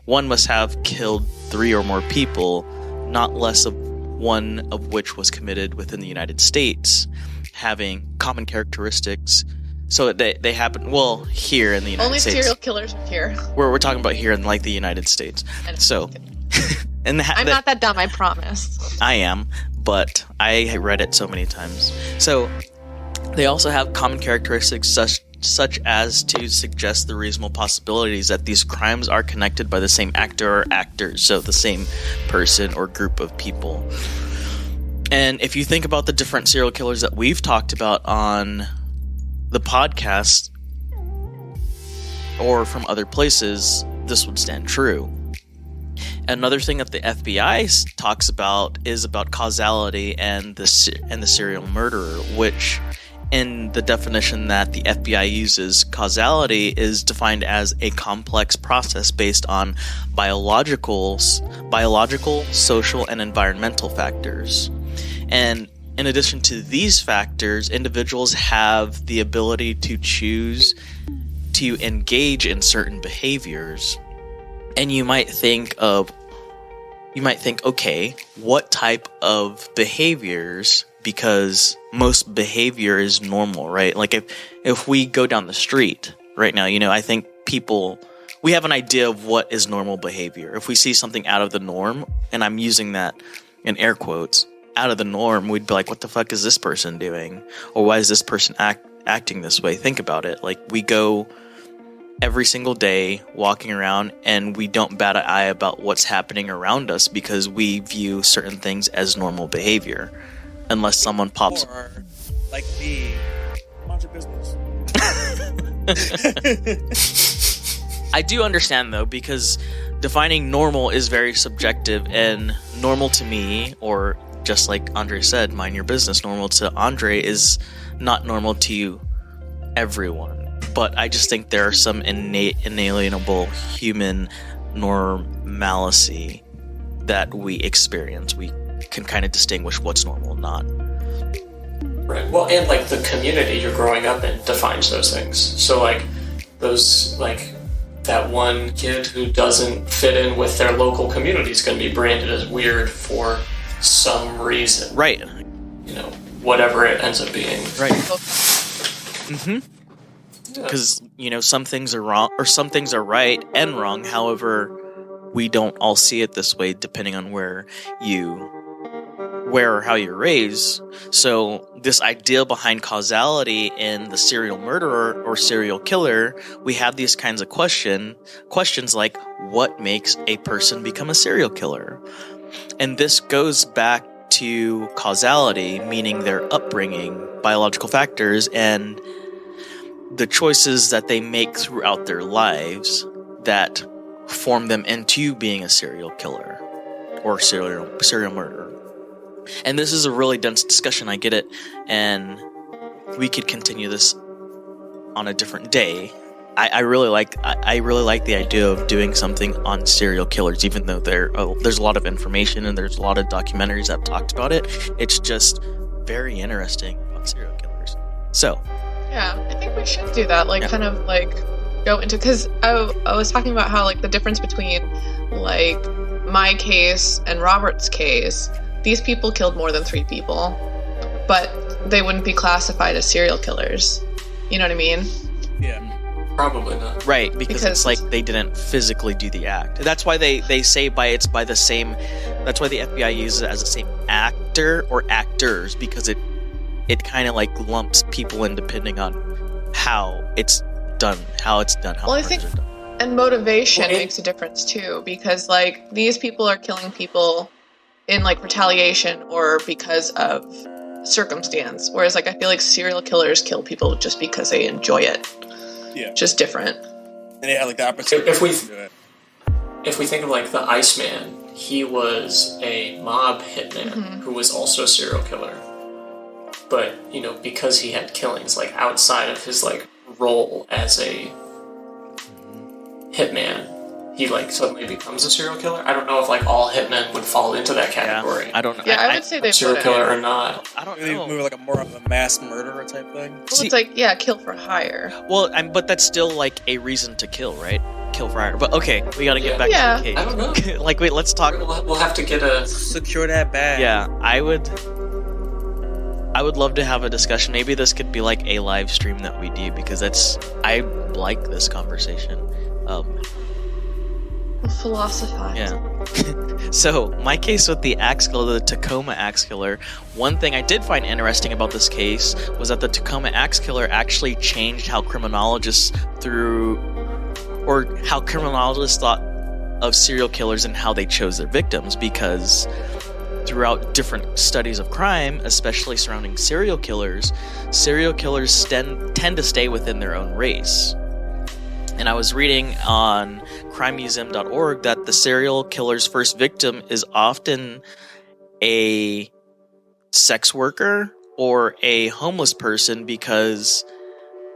one must have killed 3 or more people, not less of one of which was committed within the United States, having common characteristics. So they happen, well, here in the United States. Only serial killers are here. We're talking about here in, like, the United States. So, I'm not that dumb, I promise. I am, but I read it so many times. So, they also have common characteristics such as to suggest the reasonable possibilities that these crimes are connected by the same actor or actors, so the same person or group of people. And if you think about the different serial killers that we've talked about on the podcast or from other places, this would stand true. Another thing that the FBI talks about is about causality and the serial murderer, which in the definition that the FBI uses, causality is defined as a complex process based on biological, social, and environmental factors. And in addition to these factors, individuals have the ability to choose to engage in certain behaviors. And you might think, okay, what type of behaviors? Because most behavior is normal, right? Like if we go down the street right now, I think we have an idea of what is normal behavior. If we see something out of the norm, and I'm using that in air quotes, out of the norm, we'd be like, what the fuck is this person doing? Or why is this person acting this way? Think about it. Like, we go every single day walking around and we don't bat an eye about what's happening around us because we view certain things as normal behavior. Unless someone pops... Or, like me, mind your business. I do understand, though, because defining normal is very subjective, and normal to me, or just like Andre said, mind your business, normal to Andre is not normal to everyone. But I just think there are some inalienable human normalcy that we experience. We can kind of distinguish what's normal and not. Right. Well, and like the community you're growing up in defines those things. So like those, like that one kid who doesn't fit in with their local community is going to be branded as weird for some reason. Right. Whatever it ends up being. Right. Mm-hmm. Because some things are wrong or some things are right and wrong. However, we don't all see it this way depending on where or how you're raised. So this idea behind causality in the serial murderer or serial killer, we have these kinds of questions like, what makes a person become a serial killer? And this goes back to causality, meaning their upbringing, biological factors, and the choices that they make throughout their lives that form them into being a serial killer or serial murderer. And this is a really dense discussion, I get it, and we could continue this on a different day. I really like the idea of doing something on serial killers, even though there's a lot of information and there's a lot of documentaries that have talked about it. It's just very interesting about serial killers. So yeah, I think we should do that. Kind of go into, because I was talking about how the difference between my case and Robert's case. These people killed more than 3 people, but they wouldn't be classified as serial killers. You know what I mean? Yeah. Probably not. Right, because it's they didn't physically do the act. That's why they say it's by the same. That's why the FBI uses it as the same actor or actors, because it kind of lumps people in depending on how it's done, how I think, are done. And motivation makes a difference too, because these people are killing people in retaliation or because of circumstance, whereas I feel like serial killers kill people just because they enjoy it. Yeah, just different. And they had the opportunity if we to do it. If we think of the Iceman, he was a mob hitman who was also a serial killer, but because he had killings outside of his role as a hitman, he suddenly becomes a serial killer. I don't know if all hitmen would fall into that category. I don't know. Yeah, I would say they serial would. Killer or not. I don't Maybe know. move more of a mass murderer type thing. Well, it's kill for hire. Well, but that's still a reason to kill, right? Kill for hire. But okay, we got to get back to the case. I don't know. Wait, let's talk. We'll have to get a secure that bag. Yeah, I would love to have a discussion. Maybe this could be a live stream that we do, because I like this conversation. Philosophize. Yeah. So, my case with the axe killer, the Tacoma axe killer, one thing I did find interesting about this case was that the Tacoma axe killer actually changed how criminologists thought of serial killers and how they chose their victims, because throughout different studies of crime, especially surrounding serial killers tend to stay within their own race. And I was reading on crimemuseum.org that the serial killer's first victim is often a sex worker or a homeless person because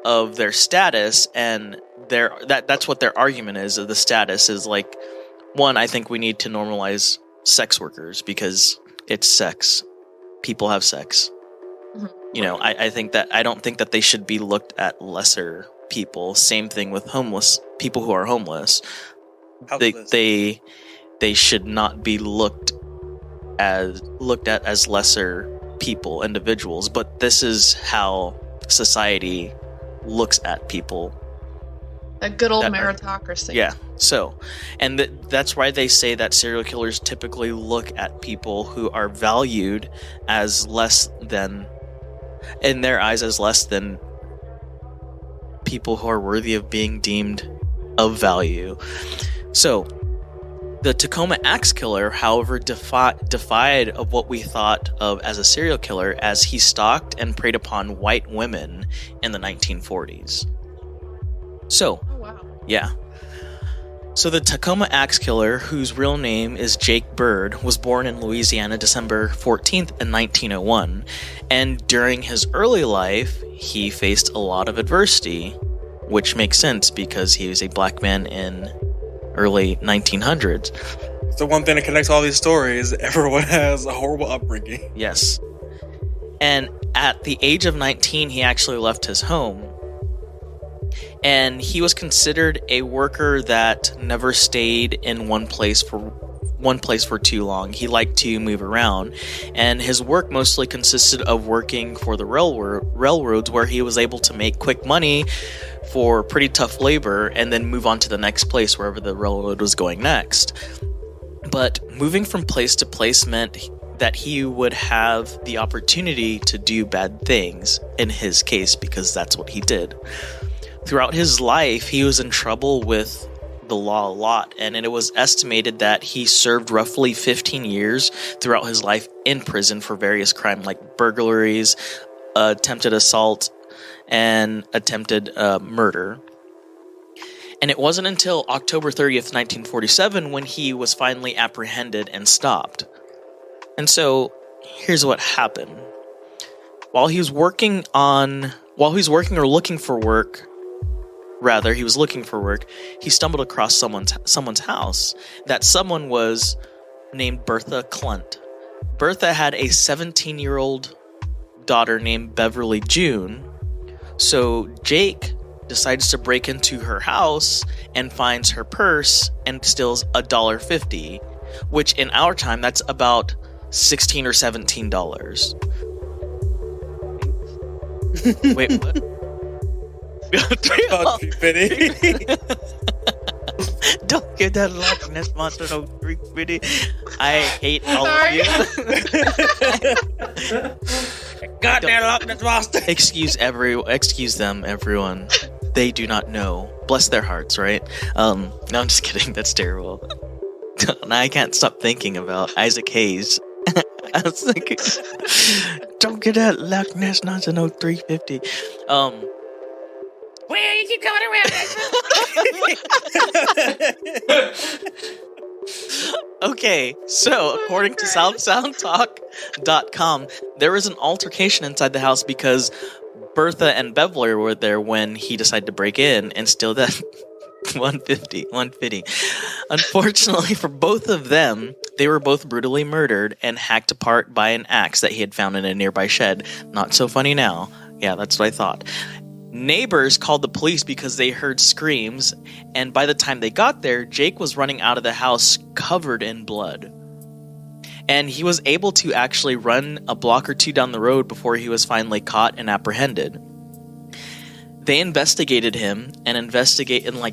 of their status, and that's what their argument is. The status is one, I think we need to normalize sex workers because it's sex. People have sex. Mm-hmm. I think that I don't think that they should be looked at lesser people. Same thing with homeless people who are homeless. They should not be looked at as lesser people, individuals. But this is how society looks at people. That good old meritocracy. Yeah. So, and that's why they say that serial killers typically look at people who are valued as less than, in their eyes, as less than people who are worthy of being deemed of value. So, the Tacoma axe killer, however, defied of what we thought of as a serial killer, as he stalked and preyed upon white women in the 1940s. So, oh, wow. Yeah. So the Tacoma axe killer, whose real name is Jake Bird, was born in Louisiana December 14th in 1901, and during his early life, he faced a lot of adversity, which makes sense because he was a black man in early 1900s. It's the one thing that connects all these stories. Everyone has a horrible upbringing. Yes. And at the age of 19, he actually left his home. And he was considered a worker that never stayed in one place for too long. He liked to move around, and his work mostly consisted of working for the railroads, where he was able to make quick money for pretty tough labor and then move on to the next place wherever the railroad was going next. But moving from place to place meant that he would have the opportunity to do bad things in his case, because that's what he did. Throughout his life, he was in trouble with the law a lot, and it was estimated that he served roughly 15 years throughout his life in prison for various crimes like burglaries, attempted assault, and attempted murder. And it wasn't until October 30th, 1947 when he was finally apprehended and stopped. And so here's what happened. While he was looking for work, he stumbled across someone's house. That someone was named Bertha Clunt. Bertha had a 17-year-old daughter named Beverly June. So Jake decides to break into her house and finds her purse and steals $1.50, which in our time, that's about $16 or $17. Wait, what? Don't give that Loch Ness Monster no $3.50. I hate all of you. Goddamn Loch Ness Monster. Excuse them, everyone. They do not know. Bless their hearts, right? No, I'm just kidding. That's terrible. Now I can't stop thinking about Isaac Hayes. I was thinking, don't get that Loch Ness Monster no $3.50. Well, you keep coming around. Okay, so according to SouthSoundTalk.com, there was an altercation inside the house because Bertha and Beverly were there when he decided to break in and steal that $1.50. Unfortunately for both of them, they were both brutally murdered and hacked apart by an axe that he had found in a nearby shed. Not so funny now. Yeah, that's what I thought. Neighbors called the police because they heard screams, and by the time they got there, Jake was running out of the house covered in blood. And he was able to actually run a block or two down the road before he was finally caught and apprehended. They investigated him and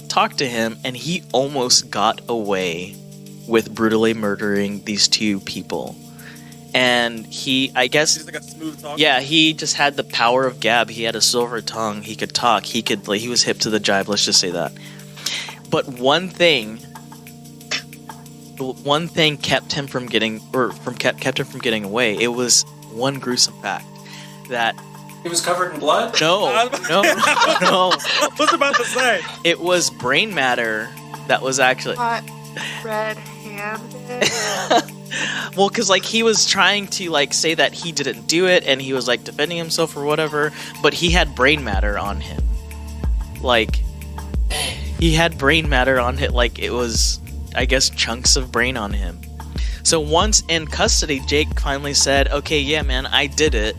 talked to him, and he almost got away with brutally murdering these two people. And he, I guess, He's like a smooth talker. yeah, he just had the power of gab. He had a silver tongue. He could talk. He was hip to the jive. Let's just say that. But one thing kept him from getting away. It was one gruesome fact that He was covered in blood? no. I was about to say. It was brain matter that was actually. Hot, red-handed. Well, because he was trying to say that he didn't do it, and he was defending himself or whatever, but he had brain matter on him. He had brain matter on it, it was, I guess, chunks of brain on him. So once in custody, Jake finally said, "Okay, yeah, man, I did it."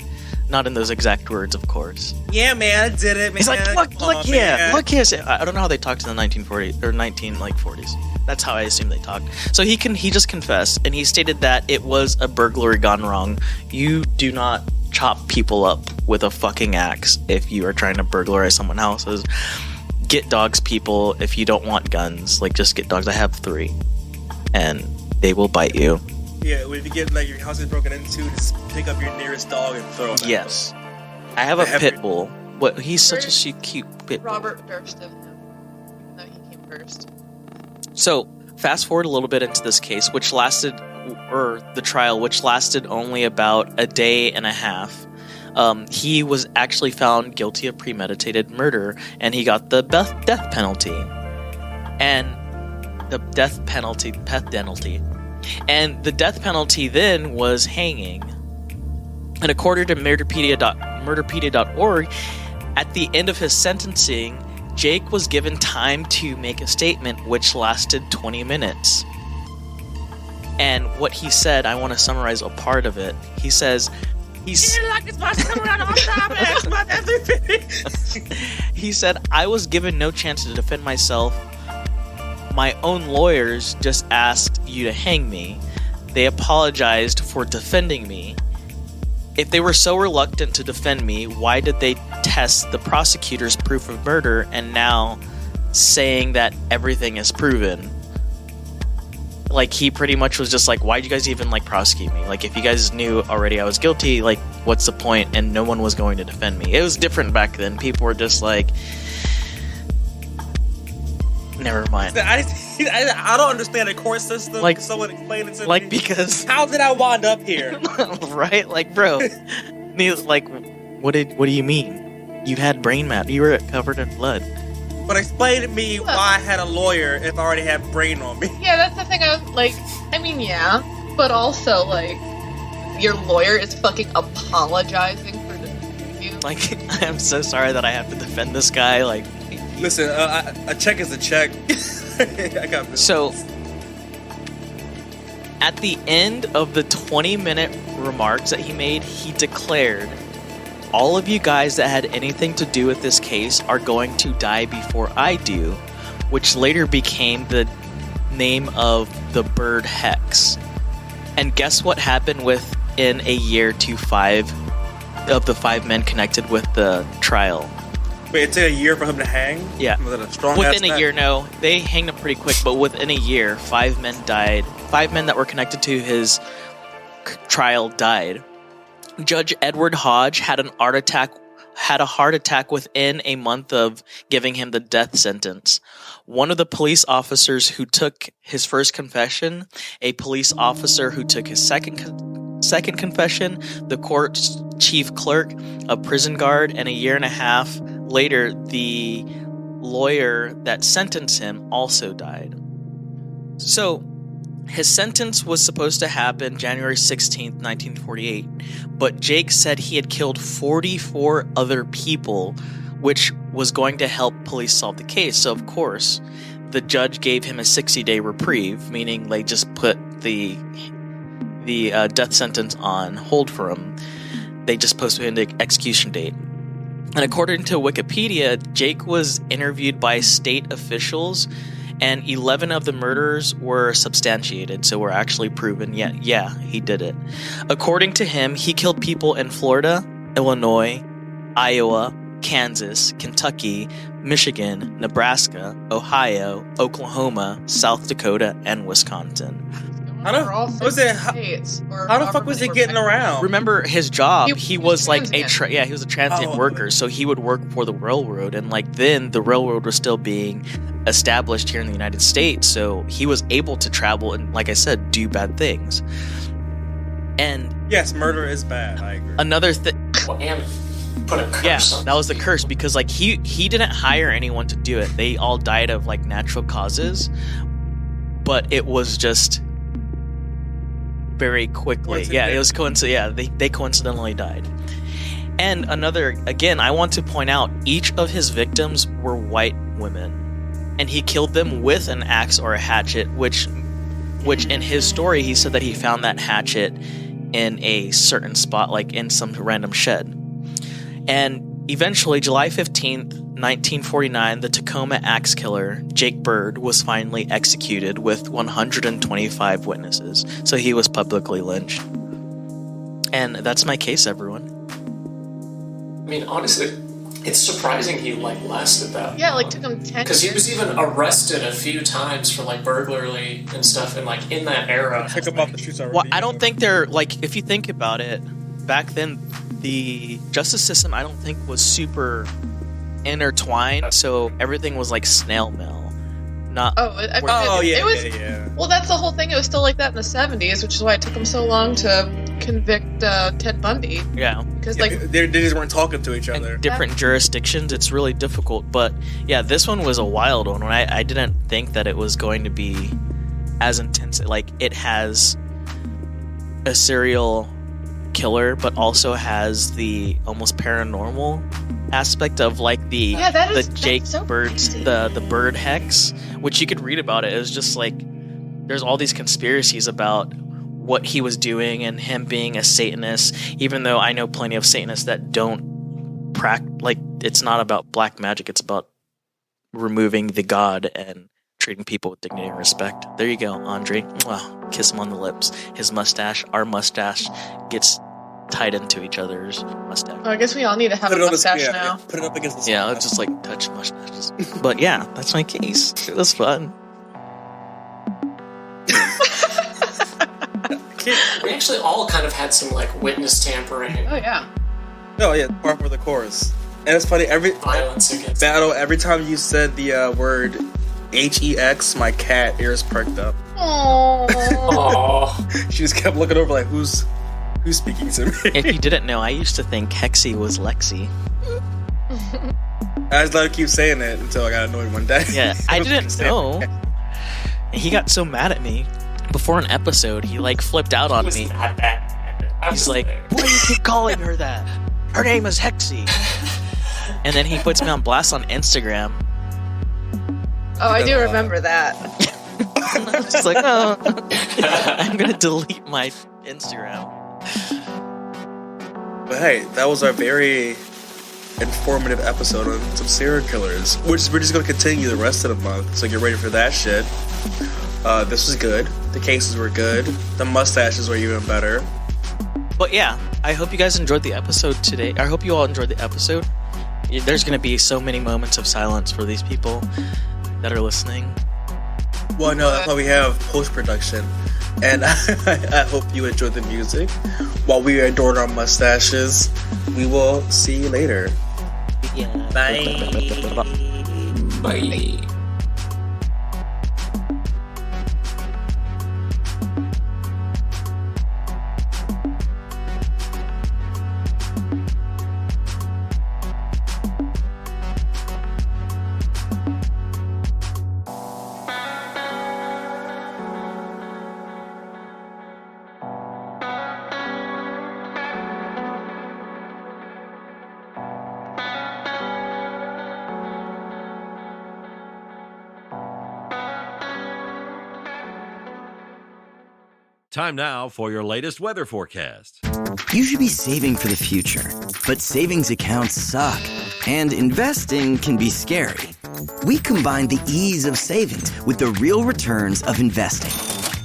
Not in those exact words, of course. Yeah, man, I did it, man. He's like, look, man. look, yes. I don't know how they talked in the 1940s or 1940s. That's how I assume they talked. So he just confessed, and he stated that it was a burglary gone wrong. You do not chop people up with a fucking axe if you are trying to burglarize someone's houses. Get dogs, people. If you don't want guns, just get dogs. I have 3, and they will bite you. Yeah, if you get your house is broken into, just pick up your nearest dog and throw it. Yes, I have a pit bull. What? He's such a cute pit bull. Robert first of him. No, he came first. So, fast forward a little bit into this case, which lasted only about a day and a half. He was actually found guilty of premeditated murder, and he got the death penalty. And the death penalty. And the death penalty then was hanging. And according to murderpedia.org, at the end of his sentencing, Jake was given time to make a statement which lasted 20 minutes. And what he said, I want to summarize a part of it. He says, he said, "I was given no chance to defend myself. My own lawyers just asked you to hang me. They apologized for defending me. if they were so reluctant to defend me, why did they test the prosecutor's proof of murder and now saying that everything is proven? Like, he pretty much was just like, why'd you guys even, like, prosecute me? Like, if you guys knew already I was guilty, like, what's the point? And no one was going to defend me. It was different back then. People were just like, never mind. I don't understand the court system. Like, someone explain it to me. Like, because... How did I wind up here? Right? Like, bro. Like, what do you mean? You had brain matter. You were covered in blood. But explain to me why I had a lawyer if I already had brain on me. Yeah, that's the thing. I was like, I mean, yeah, but also, like, your lawyer is fucking apologizing for defending you. Like, I'm so sorry that I have to defend this guy. Like, listen, a check is a check. I got this. So, at the end of the 20-minute remarks that he made, he declared, all of you guys that had anything to do with this case are going to die before I do, which later became the name of the bird hex. And guess what happened within a year to 5 of the 5 men connected with the trial? Wait, it took a year for him to hang? Yeah. Was it a strong within a year, no. They hanged him pretty quick, but within a year, 5 men died. 5 men that were connected to his trial died. Judge Edward Hodge had a heart attack within a month of giving him the death sentence. One of the police officers who took his first confession, a police officer who took his second confession, the court's chief clerk, a prison guard, and a year and a half later, the lawyer that sentenced him also died. So, his sentence was supposed to happen January 16th, 1948, but Jake said he had killed 44 other people, which was going to help police solve the case. So, of course, the judge gave him a 60-day reprieve, meaning they just put the death sentence on hold for him. They just postponed the execution date. And according to Wikipedia, Jake was interviewed by state officials, and 11 of the murders were substantiated, so were actually proven. Yeah, he did it. According to him, he killed people in Florida, Illinois, Iowa, Kansas, Kentucky, Michigan, Nebraska, Ohio, Oklahoma, South Dakota, and Wisconsin. How the fuck was he getting around? Remember his job? He was like he was a transient Oh. worker, so he would work for the railroad, and like then the railroad was still being established here in the United States, so he was able to travel and, like I said, do bad things. And yes, murder is bad. I agree. another thing, And put a curse yeah, on that was the people. curse, because like he didn't hire anyone to do it. They all died of like natural causes, but it was just very quickly. Yeah, it was they coincidentally died. And another, again, I want to point out, each of his victims were white women, and he killed them with an axe or a hatchet, which in his story he said that he found that hatchet in a certain spot, like in some random shed. And eventually, July 15th, 1949, the Tacoma axe killer, Jake Bird, was finally executed with 125 witnesses. So he was publicly lynched. And that's my case, everyone. I mean, honestly, it's surprising he like lasted that. Yeah, like took him 10 Because he years. was even arrested a few times for like burglary and stuff, and like in that era. Pick him off the streets already. Well, I don't think they're, like, if you think about it, back then, the justice system, I don't think, was super intertwined, so everything was like snail mail. Not. Yeah. Well, that's the whole thing. It was still like that in the 70s, which is why it took them so long to convict Ted Bundy. Yeah. Because, Yeah, like, they just weren't talking to each other. In different jurisdictions, it's really difficult. But yeah, this one was a wild one. I didn't think that it was going to be as intense. Like, it has a serial killer, but also has the almost paranormal aspect of like the Jake that's so Bird's crazy. the bird hex, which you could read about it. It was just like there's all these conspiracies about what he was doing and him being a Satanist, even though I know plenty of Satanists that don't like, it's not about black magic, it's about removing the god and treating people with dignity and respect. There you go, Andre. Wow, kiss him on the lips. His mustache, our mustache, gets tied into each other's mustache. Oh, I guess we all need to have a mustache now. Put it up against the Yeah, let's just like touch mustaches. But yeah, that's my case. It was fun. We actually all kind of had some like witness tampering, Oh yeah. No, yeah, part for the chorus. And it's funny, violence against. Battle, every time you said the word HEX, my cat ears perked up. Aww. She just kept looking over like, who's speaking to me? If you didn't know, I used to think Hexy was Lexi. I just let her keep saying it until I got annoyed one day. Yeah, I didn't know. And he got so mad at me. Before an episode, he like flipped out on me. Not that. He's like, why do you keep calling her that? Her name is Hexy. And then he puts me on blast on Instagram. Oh, I do remember that. I'm just like, oh, I'm gonna delete my Instagram. But hey, that was our very informative episode on some serial killers. We're just gonna continue the rest of the month, so get ready for that shit. This was good. The cases were good. The mustaches were even better. But yeah, I hope you guys enjoyed the episode today. I hope you all enjoyed the episode. There's gonna be so many moments of silence for these people that are listening. Well, no, that's why we have post-production. And I hope you enjoyed the music. While we adorn our mustaches, we will see you later. Yeah. Bye. Bye. Time now for your latest weather forecast. You should be saving for the future, but savings accounts suck, and investing can be scary. We combine the ease of savings with the real returns of investing.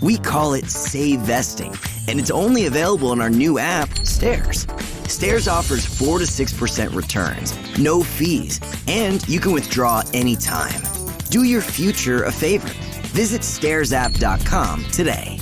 We call it Save Vesting, and it's only available in our new app, Stairs. Stairs offers 4 to 6% returns, no fees, and you can withdraw anytime. Do your future a favor. Visit stairsapp.com today.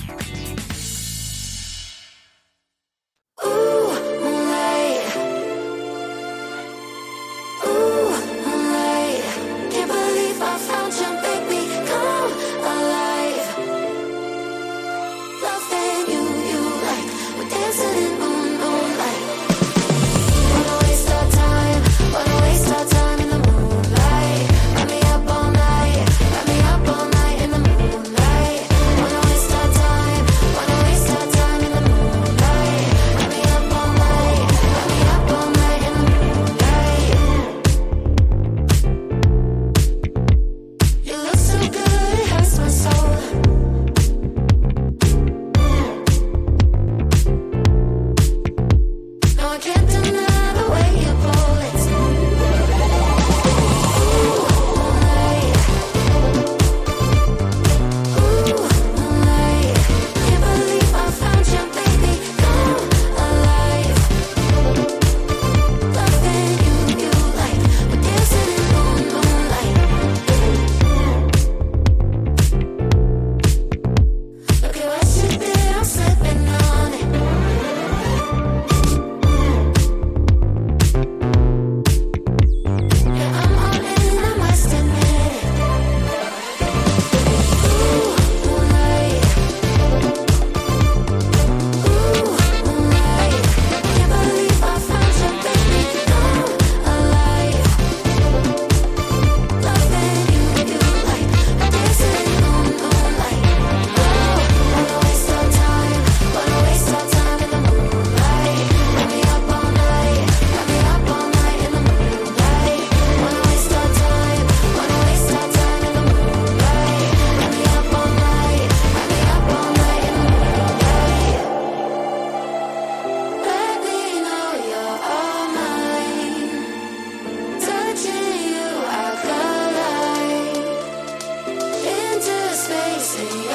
Say